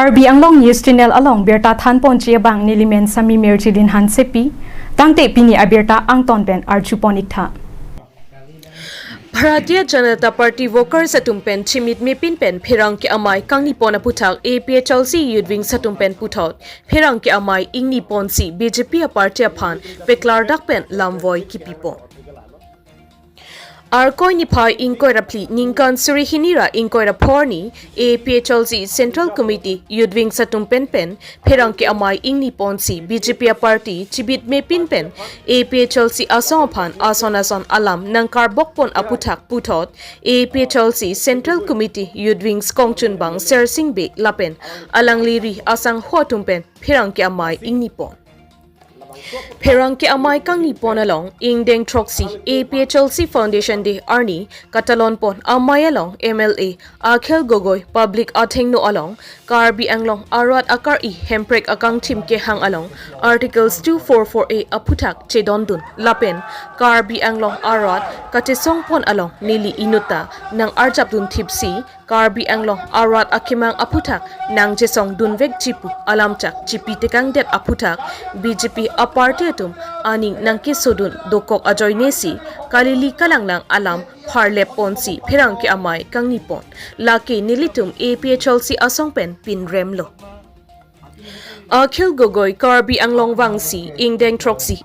Karbi Anglong News Channel along Berta Than Ponchia Bang Nilimen Sami Merchidin Han Sepi Tangte Pini Aberta Angton Ben Archuponitha Bharatiya Janata Party Workers Satumpen Chimit Mipin Pen Phirang ke amai Kangni Pona Puthak APHLC Yudwing Satumpen Puthot Phirang ke amai Ingni Ponsi BJP Party aphan Peklar Dakpen lamvoi kepi pon Arkoi Nipai Inkoi Rapli Ninkan Surihinira Inkoi Raporni APHLC Central Committee Yudwing Satumpen Pen Phirang ke amai Ingni Ponsi BJP Party Chibit Mepin Pen APHLC Asong Ason Alam Nangkar Bokpon Aputhak Puthot APHLC Central Committee Yudwing Kongchunbang Shersing Be Lapen Alangliri Asang Huatumpen Phirang ke amai Ingni Pon Phirang ke amai Kangni Pon along Engleng APHLC Foundation de Arni Katalon Pon amai along MLA Akhel Gogoi Public Athengno along Karbi Anglong Arat Akari Hemprek Akang Tim ke hang along Articles 244A Aputhak Chedondun Lapen Karbi Anglong Arat Katesong Pon along Nili Inuta Nang Arjapdun Tipsi Karbi Anglong Arat Akimang Aputhak Nang Jesong Dunvek Chipu Alamchak Chipi Tekang Det Aputhak BJP Party atum aning nangki sodun dokok ajoy nesi kalili kalanglang alam harlep ponsi phirang ke amai kangni pon laki nilitum APHLC asongpen pin remlo Akhil Gogoi Karbi Anglong Wangsi Engleng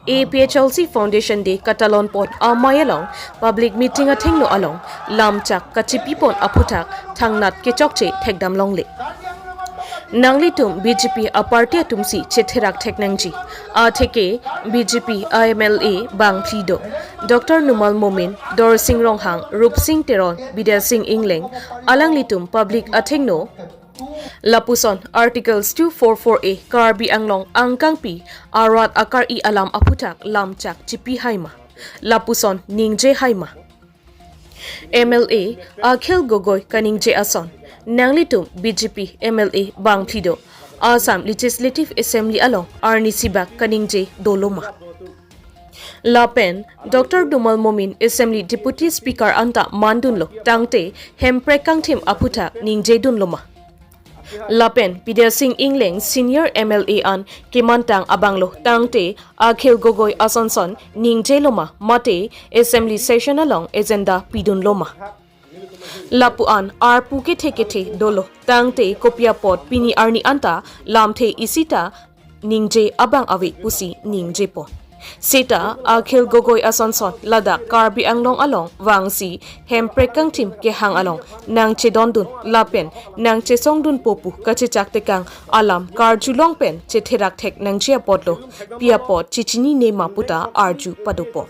APHLC Foundation de Katalon Pon amai along public meeting athengno along lamchak kachipi pon aputhak thangnat ke chokche thekdam longle Nanglitum BJP Party Tumsi Chetherak Teknangji Theke BJP IMLA Bang Plido Dr. Numal Momin Dor Singh Ronghang Rup Singh Teron Bidya Singh Engleng Alanglitum Public Athengno Lapuson Articles 244A Karbi Anglong Angkangpi Arat Akari Alam Aputhak Lamchak Chipi Haima Lapuson Ningje Haima MLA Akhil Gogoi Kaningje Ason Nanglitum BJP MLA Bang Plido Assam Legislative Assembly along Arni Sibak Kaningje Doloma Lapen Dr. Dumal Momin Assembly Deputy Speaker Anta Mandunlo Tangte Hemprekang Tim Aputhak Ningje Dunloma Lapen Bidya Singh Engleng Senior MLA an Kimantang Abanglo Tangte Akhil Gogoi Asonson Ningje Loma Mate Assembly Session along Agenda Pidun Loma Lapuan Arpu Kete Dolo Tangte Kopia Pot Pini Arni Anta Lamte Isita Ningje Abang Awe Pusi Ningje Pon Seta Akhil Gogoi Asonson Ladak Karbi Anglong along Wangsi Hemprekang Tim ke hang along Nang Chedondun Lapen Nang Chesongdun Popu Kachechak Tekang Alam Karjulong Pen Chetherak Tek Nang Chia Potlo Pia Pot Chichini Ne Maputa Arju Padopo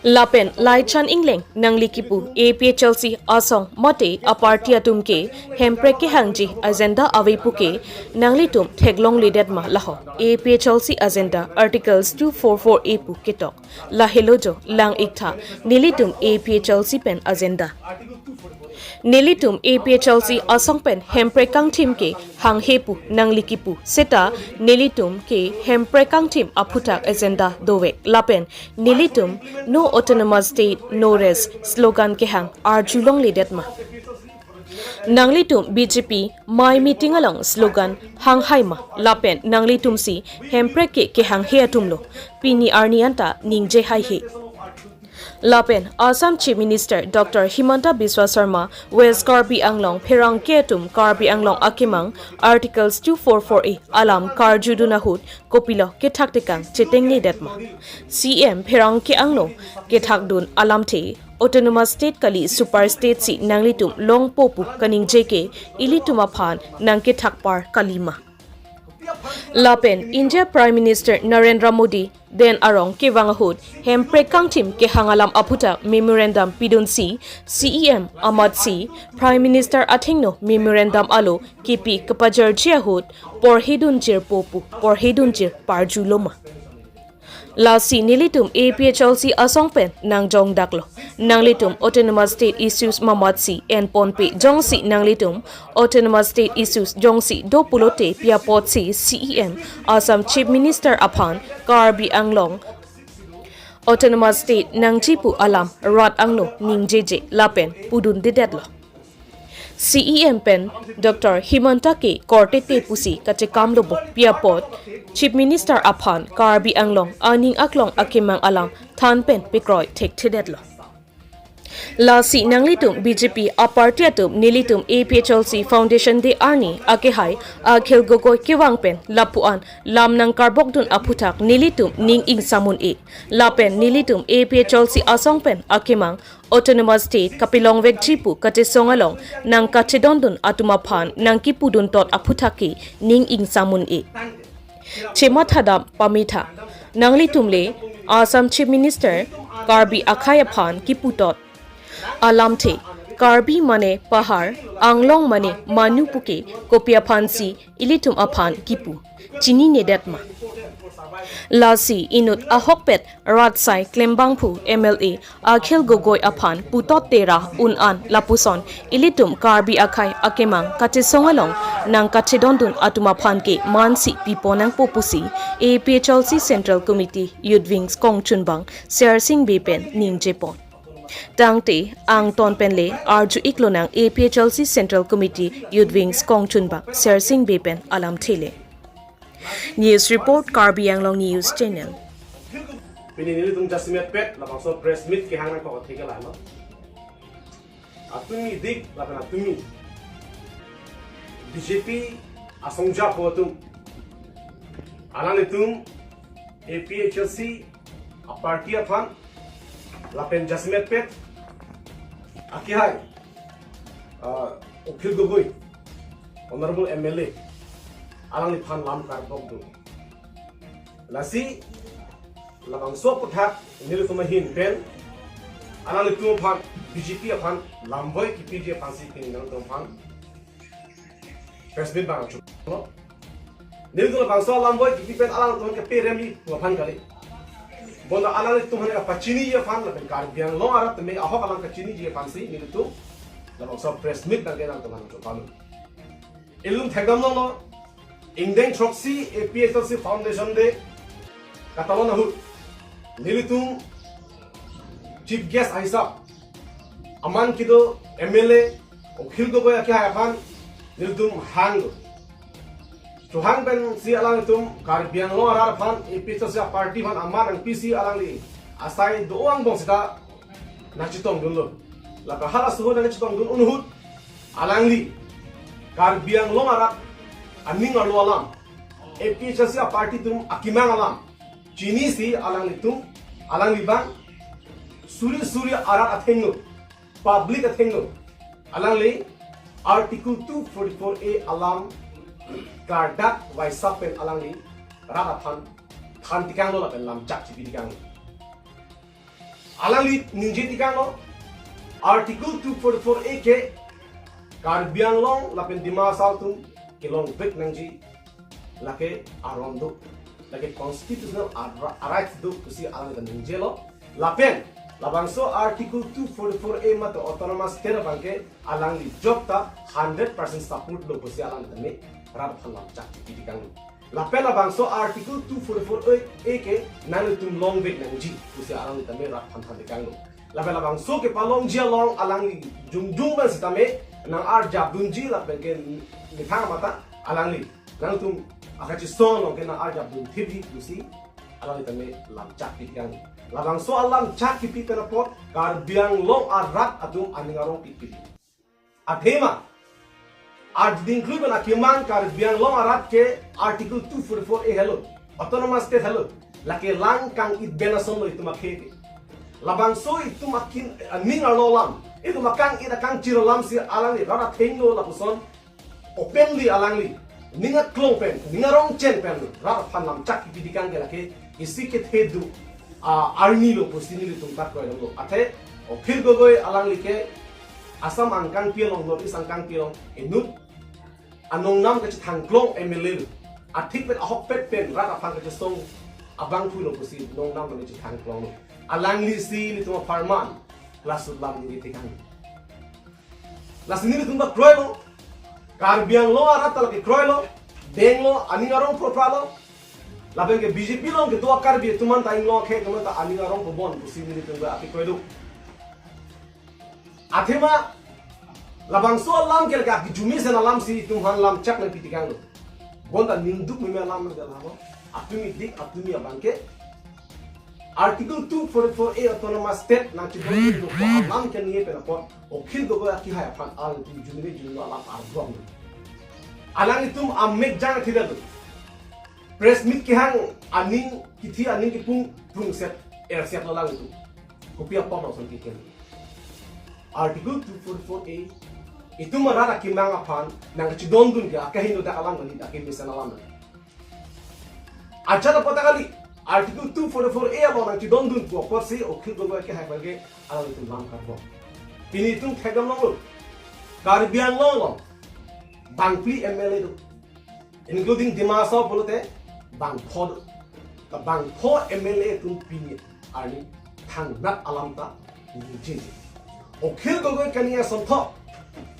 Lapen Laichan Engleng Nang Likipu APHLC Asong Mote Apartia Tumke Hemprek ke hangji Agenda Awepuke Nanglitum Teglong Lidetma Laho APHLC Agenda Articles 244A Pu Ketok Lahelojo Lang Ikta Nilitum APHLC Pen Agenda Nilitum APHLC Asong Pen Hemprekang Tim ke Hang Hepu Nang Likipu Seta Nilitum ke Hemprekang Tim Aputhak Agenda Dowek Lapen Nilitum No Autonomous State No Rest slogan ke hang Arjulong Lidetma Nanglitum BJP My Meeting along slogan Hang Haima Lapen Nanglitum si Hempreke ke hang Heatumlo Pini Arnianta Ningje Hai He Lapen Assam Chief Minister Dr. Himanta Biswa Sarma West Karbi Anglong Phirang Ketum Karbi Anglong Akimang Articles 244A Alam Karjudunahut Kopilo Kethak Tekang Chetengni Detma CM Phirang Ke Anglo Kethak Dun Alam Te Autonomous State Kali Super State Si Nanglitum Long Popu Kaning JK Ilituma Phan Nang Kethak Par Kalima Lapen India Prime Minister Narendra Modi then arong ke wangahud hemprekang tim ke hangalam aputa memorandum pidun si CEM Ahmad si Prime Minister athingno memorandum alo kepi kepajar jiahud por hidun jir popu por hidun jir parjuloma Lasi nilitum APHLC asongpen nang jong daklo nanglitum autonomous state issues mamatsi en ponpe jongsi nanglitum autonomous state issues jongsi do pulote piapotsi CEM Assam Chief Minister aphan Karbi Anglong autonomous state nang chipu alam rat anglo ningjeje lapen pudun didetlo CEM pen Dr. Himanta K Korte Te Pusi Kache Kamlobo Piapot Chief Minister Aphan Karbi Anglong Aning Aklong Akimang Alang Than pen Pikroy Tek Tidetlo Lasi Nanglitum BJP a partiatum nilitum APHLC Foundation de Arni Akehai Akhil Gogoi Kiwangpen Lapuan Lam nang Karbokdun Aputak nilitum Ning Ing Samun E Lapen nilitum APHLC Asongpen Akimang Autonomous State Kapilong Weg Jipu Kate Songalong nang Kachedondun Atumaphan nang Kipudun Tot Aputaki Ning Ing Samun E Chemathadam Pamitha Nanglitumle Assam Chief Minister Karbi Akhayaphan Kiputot Alamte Karbi mane pahar Anglong mane manupuke kopia phansi ilitum aphan kipu chini nedetma Lasi inut ahokpet ratsai klembangphu MLA Akhil Gogoi aphan putot tera unan lapuson ilitum Karbi akhai akemang katesongalong nang kachedondun atumaphan ke mansi piponang popusi APHLC Central Committee Youth Wings Kongchunbang Shersing bepen ningjepon Tangte ang tonpenle arju iklonang APHLC Central Committee Youth Wings Kongchunbang Shersing bepen alam thile News report Karbi Anglong News Channel Pinili tung jasmet pet la bangso press meet ke hangna ko thike la no atumi dik la kana tumi BJP asongja ko tum anane tum APHLC a party aphan Lapen jasmet pet akihai Akhil Gogoi Honorable MLA alang liphan lam karbok do lasi labang so puthak nilitumahin pen alang litum phan BJP aphan lamvoi kepi pansi kin nang tom phan president bang chu no nilitum bang so lamvoi kepi pen alang tom ke peremi to phan kali Bonda alang itu mana kapacini je fan lebih karbian long arat temi ahok alang kacini je fansi ni itu dalam so press meet dan kenang teman teman ilum thegam no Engleng troxy APHLC Foundation de katalon nahu nilitum chief guest aisa aman kido MLA Akhil Gogoi akya aphan nilitum hang Tuhang pen si alang itum karbian lo arar phan APHLC party phan aman ang PC alang li asai doang bong sita nachitong dun lo la kahala suho na nachitong dun unhut alang li karbian lo arar aning arlo alam APHLC party tum akimang alam chini si alang li tum alang li bang suri arar athengo public athengo alang li article 244A alam Kardak waisap pen alang li rata phan tikang lo la pen lam chak chipi tikang alang li ninje tikang lo article 244A ke karbiang long la pen dima saltum ke long bek nangji la ke arondo la ke constitutional rights do kusi alang li ninje lo la pen labangso article 244A mat autonomous state bangke alang li job ta 100% support lo kusi alang li Rap halam cak di kang lapela bangso article 244A ke nalitum long bek nangji kusi alang itame rap han di kang lapela bangso ke palong jia long alang jung ban sitame nang ar jab dunji lapel ke nithang mata alang li nalitum akachi son long ke nang ar jab dun thibi kusi alang itame lam cak di kang labangso alam cak ki pi pot karbiang long arat atum aningarong pi athema Art include na kimang karbiang long arat ke article 244A hello autonomous state hello lake lang kang it benason lo itu makhe labang so itu makin ning arlo lam itu makang ida kang chiro lam si alang li rara thenglo la puson openly alang li ninga klong pen ninga rong chen pen rara phan lam chak ki dikang ge lake isi ke thedu army lo posini li tum tak ko lo athe Akhil Gogoi alang li ke asam angkang pielong lo is angkang pielong enut anong nam ke thangklong MLA athik pet ahok pet pen rat apang ke song abang thu lo pusi nong nam ke thangklong alang li si li tuma farman lasut lam ni tikang lasini li tuma kroilo karbiang lo arat tal ke kroilo deng lo ani ngarong profalo labeng ke BJP lo ke dua karbi tuman ta inglo ke tuman ta ani ngarong ko bon pusi ni tuma ati kroilo athema labang so lam kel ka jumi sen lam si tum han lam chak na pitikang lo bonda ninduk mi lam na lamo atumi dik atumi abangke Article 244A autonomous state na chibon do ko lam ken ye pe ko okhil go ki ha aphan al tu jumi jumi lam arbong alang itum amek jang thida do press meet ki hang aning kithi aning ki pung set air set la lang tu kopia pa no son ki ken Article 244A itu marara kimang aphan nang chidon dun ga kahin do da alang ni da ke misan alam acha da pata kali Article 244A alo nang chidon dun ko por si okhil go ke ha balge alang itu lam karbo ini tum thegam lo Caribbean lo Bangpli MLA do including Dimasa polote Bangpod the Bangpod MLA tum pini ani thang nat alamta ni okhil gogo kaniya sontho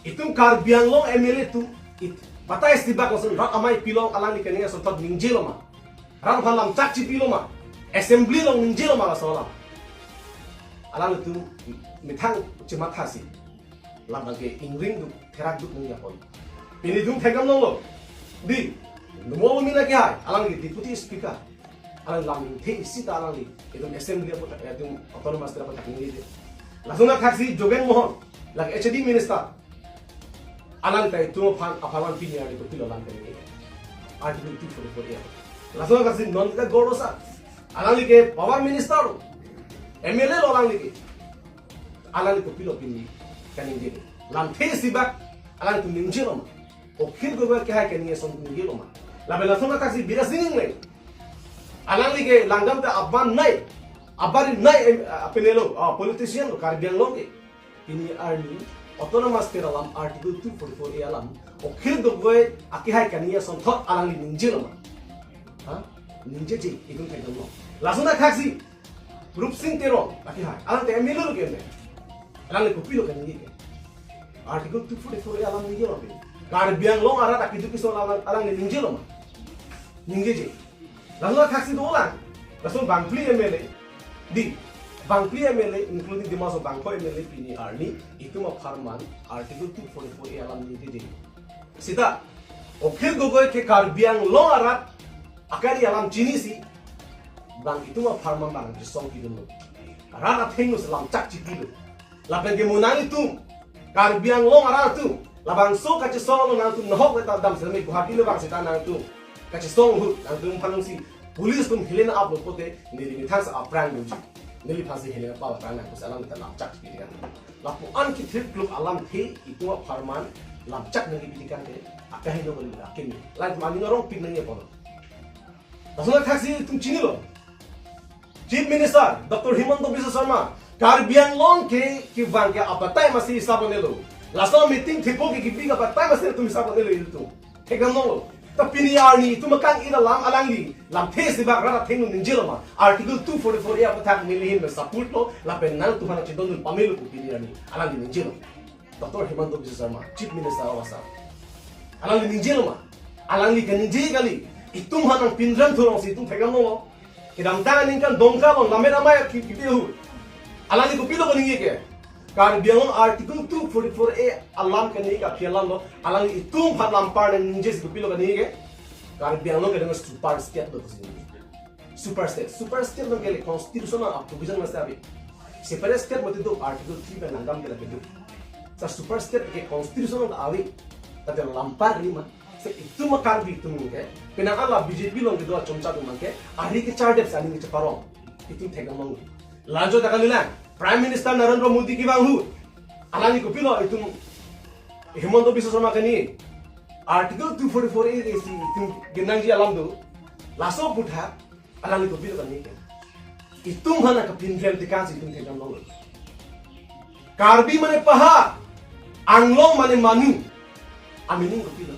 itum Caribbean long MLA tu it batai stibak langsung rak amai pilong alang ni kaniya sontho ningjelo ma ram halam chakchi piloma assembly long ningjelo ma solam alang tu mithang chimathasi labage ingring du therak du ningya pon ini tum thegam lo di numo mina kya alang ni deputy speaker alang lam the sita alang ni itum assembly apa itum autonomous tera apa ni langsung na taksi jogen mohon like HD minister alang tai tu phan aphalan pini ani ko tilo lang kani article 244 langsung na taksi non ka gorosa alang li ke power minister MLA lo alang li ke alang li ko pilo pini kani de lam the sibak alang tu ninjelo ma okhil go ke ha kani son ninjelo ma la bela langsung na taksi birasing le alang li ke langgam ta abban nai abari nai apelelo politician lo Caribbean lo ke ini arni autonomous teralam article 244 alam okhil do goy akihai kaniya son thot alang li ninjelo ma ha ninje ji ikun kai do langsung na taksi group sing tero akihai alang te emelo lo ke ne alang li kopilo kan ni ke article 244 alam ninjelo ke Caribbean lo ara ta kidu kiso alang li ninjelo ma ninje ji langsung na taksi do lang langsung Bangpli MLA di Bangpli MLA including the maso Bangko MLA pini arni itu ma farman article 244 alam ni de sita okhil gogoy ke Caribbean lo arat akari alam chini si bang itu ma farman bang song ki dulu rara thengus lam chak chi ki laben ke monani tu Caribbean lo arat tu labang so ka chi song lo nang tu nohok ta dam se me guhati lo bang sita nang tu ka chi song hu nang tu phanung si police pun helena up lo pote ni thas aprang ni nili phasi helena pa ta na ko salam ta lam chak pi kan la pu an ki thip club alam the itu farman lam chak ni pi kan ke akahi no bali la kemi la mani no rong pin ngi po asuna taxi tum chini lo chief minister Dr. Himanta Biswa Sharma Caribbean long ke ki van ke apatai masi sabonelo la so meeting thipo ki pi ka apatai masi tum sabonelo itu thegam no tapi ni arni tu makang ina lam alangi lam thes di bagra thengu ninjelo ma article 244 ya pathak milihin be support lo la penal tu hana chidon pamelu ku pini arni alangi ninjelo Dr. Himanta Biswa Sharma chief minister awasa alangi ninjelo ma alangi kan ninje kali itum hana pinram thurong si tum thegam no kidam ta ning kan dongka lo lamera ma ki hu alangi ku pilo ko ninge ke Caribbean article 244A alam kani ka phialam lo alang itum phalam par ninje si pilo kani ke Caribbean lo ke super state lo super state lo ke constitutional provision ma sabi separate state mate do article 3 ka nangam ke lage do sa super state ke constitutional awi tate lampar ni ma se itum Caribbean itum ke pena ala BJP lo ke do chomcha do ma ke ari ke charter sa ni ke parong itum thegam lo lajo dakalila Prime Minister Narendra Modi ki banghu alani ko pilo itum Himanta Biswa Sharma kani article 244A isi itum ginangji alam do laso putha alani ko pilo kani itum hana ka pinrem tikas itum thegam lo Karbi mane paha anglong mane manu amining ko pilo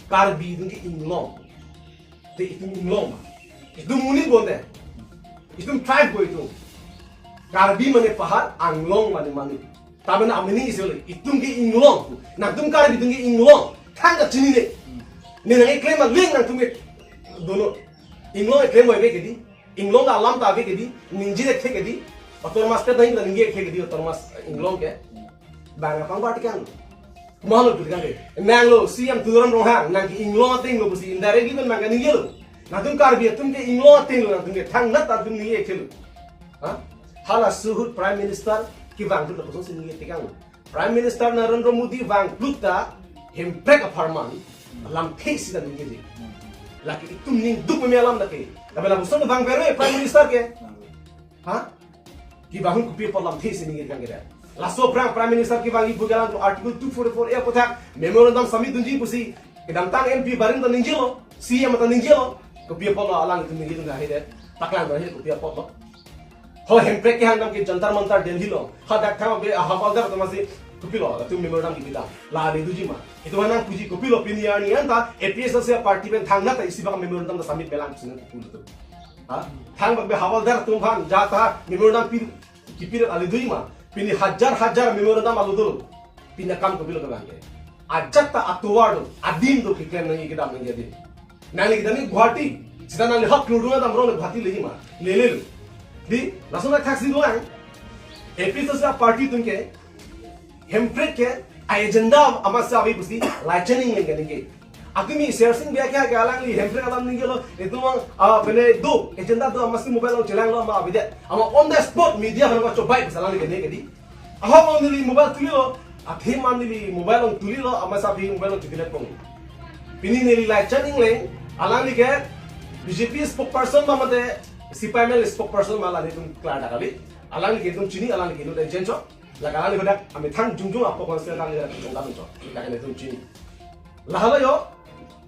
Karbi dungi inglong te itum inglong itum muni bonde itum tribe ko itum Karbi mane pahar anglong mane manu tabena amini isole itungi inglong na tum Karbi tungi inglong thanga chini ne nang claim ling nang tungi dono inglong claim hoye kedi inglong da alam ta ke kedi ninji de ke kedi autonomous te nahi ninge ke kedi autonomous inglong ke bang apang party kan mahal tu kan nang lo CM turan rohang nang ki inglo ting lo busi indirectly ben mang ni yelo na tum kar bi tum ke inglo ting lo tum ke thang nat tum ni ye khelu ha hala suhut prime minister ki bang tu ko sin ni tikang prime minister Narendra Modi bang pluta him break a farman lam face da ni ge laki itum ning duk me alam da ke tabela buson bang bere prime minister ke ha ki bang ku pe lam face ni ge kan ge laso prime minister ki bang ibu galan article 244 e kotak memorandum submit dunji pusi kedam tang MP barin da ningjelo CM ta ningjelo ko pe polo alang tu ningi dunga hede taklan da hede ko pe polo ho hem break ke handam ke jantar mantar delhi lo ha dak thama be hawaldar to masi kupilo tu memorandum ki bida la de duji ma itu mana puji kupilo piniani anta APHLC party ben thangna ta isi ba memorandum da submit belang sin pul tu ha thang ba be hawaldar tum bhan jata memorandum pir kipir ali dui ma pini hajar memorandum alu dulu pina kam kupilo ka bange ajak ta atward adim do kiklen nang ikida mangi adim nang ikida ni guwahati sida nang hak kludunga dam ro guwahati lehi ma lele di langsung nak taksi doang APHLC party tumke hempret ke agenda amasa abi busi Laichan Engleng ke akimi Shersing be kya alang li hempret alam ninge lo itu mang pele do agenda do amasi mobile lo chelang lo ama abide ama on the spot media hanga chobai salang ke ne ke di aha mo ni mobile tuli lo athe man ni mobile on tuli lo amasa bi mobile lo chikile pong pini ne Laichan Engleng alang li ke BJP spokesperson ma mate CPML spokesperson ma la ni tum klar dakali alang li ke tum chini alang li ke no tension lagalan ko dak ami thang jungjung apo konsen dang ya jongda buncho dakane tum chini lahala yo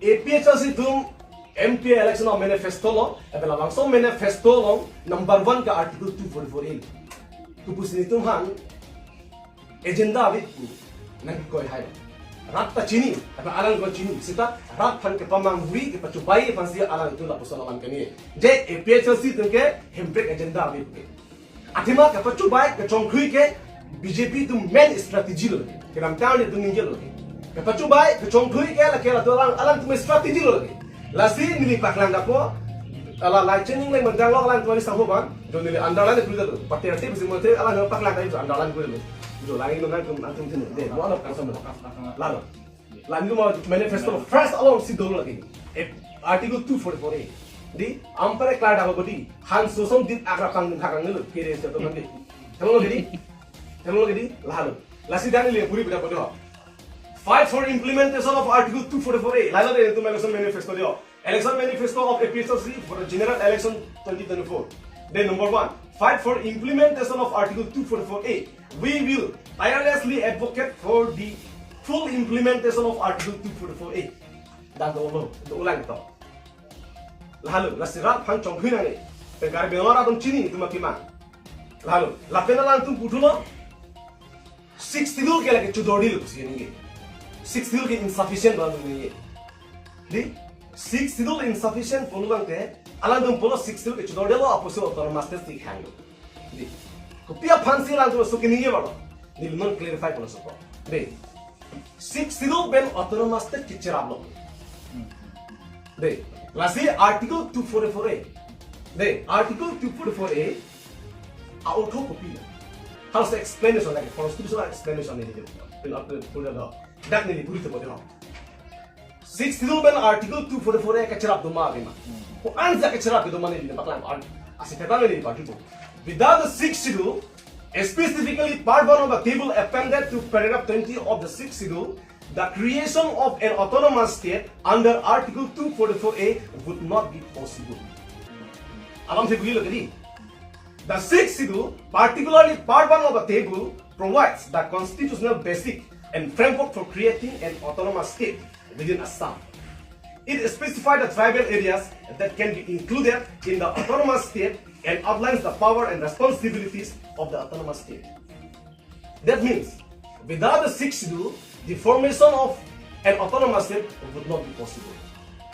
APHLC tum MP election of manifesto lo abela langsung manifesto lo number 1 ka article 244 tu pusini tum han agenda abi nang ko hai rat ta chini aba alang ko chini sita rat phan ke pamang hui ke pachubai pansi alang tu la pusala man kani je APHLC tum ke hempek agenda abi athima ke pachubai ke chongkhui ke BJP tu main strategy lo ke ram town tu ninjel lo ke pachubai ke chongthui ke la tu alang tu strategy lo la si ni paklang da ko ala Laichan Engleng mandang lo alang tu ni sahu ban jo ni andalan ku lo pati ati bisi mo te alang paklang dai andalan ku lo jo langi no nang tum tin de mo ala kang sama la lo la ni mo manifesto first along si do lagi article 244 di ampare klar da bodi han sosom dit agra pang khakang lo kere se to mandi tamo di tamo di lahalo lasi dani le puri bida bodo fight for implementation of article 244A lala de tu election manifesto dio election manifesto of APHLC for the general election 2024 then number 1 fight for implementation of article 244A we will tirelessly advocate for the full implementation of article 244A dan do ulang to lahalo lasi rat phang chong khui nang te gar benora dum chini tu makima lahalo lapena lang tu putulo 60 ke lagi chudodi lu sini 60 ke insufficient balu ni di 60 insufficient pulung te alang dum polo 60 ke chudodi lo aposo tor master tik hang di kopia fancy lang tu sukini ye balo nilman clarify kono soko de 60 ben autonomous te kichirab lo de lasi article 244A de article 244A auto copy how's the explanation like constitutional explanation ni dia in up to the that ni puri to bodo 60 ben article 244 ka charap duma bima ko anza ka charap duma ni dia paklan asi tetang ni party to without the 60 specifically part 1 of the table appended to paragraph 20 of the 60 the creation of an autonomous state under article 244A would not be possible alam se bugilo kadi the 60 particularly part 1 of the table provides the constitutional basic and framework for creating an autonomous state within Assam. It specifies the tribal areas that can be included in the autonomous state and outlines the power and responsibilities of the autonomous state. That means, without the 60, the formation of an autonomous state would not be possible.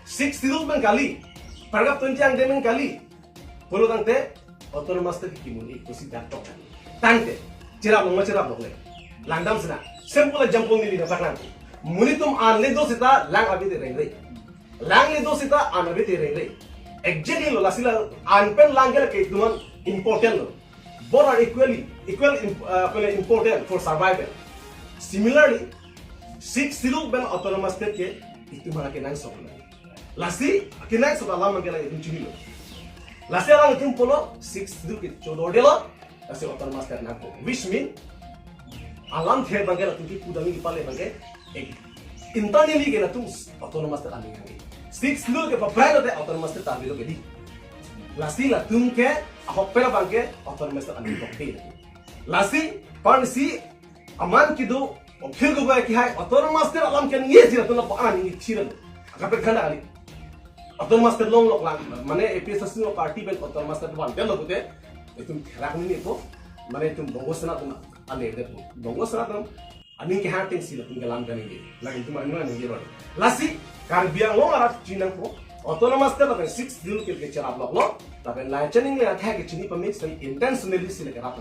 60 men kali, paragraph 20 ang demen kali, puluh tangte autonomous state kimun ikusi datok tangte cerap lo le langdam sena simple example ni da paklan munitum an le do sita lang abi de reng lang le do sita an abi de reng exactly lo lasila an pen langel ke duman important lo both are equal important for survival Similarly, 6 siluk ben autonomous state ke itu mana kenang soalnya. Lasi kenang soal alam mungkin lagi itu ciri lo. Lasi alam itu polo 6 siluk itu jodoh delo, lasi autonomous state nak. Which mean alam ther bangke itu pudami kipale bangke. Internally ke na tu autonomous state alih lagi. 6 siluk ke private te autonomous state alih lo ke di. Lasi lah tu ke apa pera bangke autonomous state alih lo ke. Lasi pansi aman kido फिर को गया कि हाय autonomous state अलाम के ये जिला तो ना पाना नहीं चिरल अगर खंडा आली ऑटोनोमस स्टेट लोग लोग माने APHLC नो पार्टी पे ऑटोनोमस स्टेट वन के लोग होते तुम खराब नहीं तो माने तुम बंगोसना तुम अने दे बंगोसना तुम अनी के हाथ टेंसी तुम के लाम करने लेकिन तुम अनवा नहीं रोड लासी कार्बियांग लोग आरा चीना को ऑटोनोमस स्टेट अपन 6 दिन के चराब लोग लो तब लाइचन इंग्ले अटैक के चीनी पर मिक्स इंटेंशनली से लेकर आप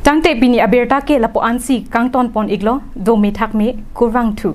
Tangte bini aberta ke lapo ansi kang ton pon iglo do me thak me kurwang thu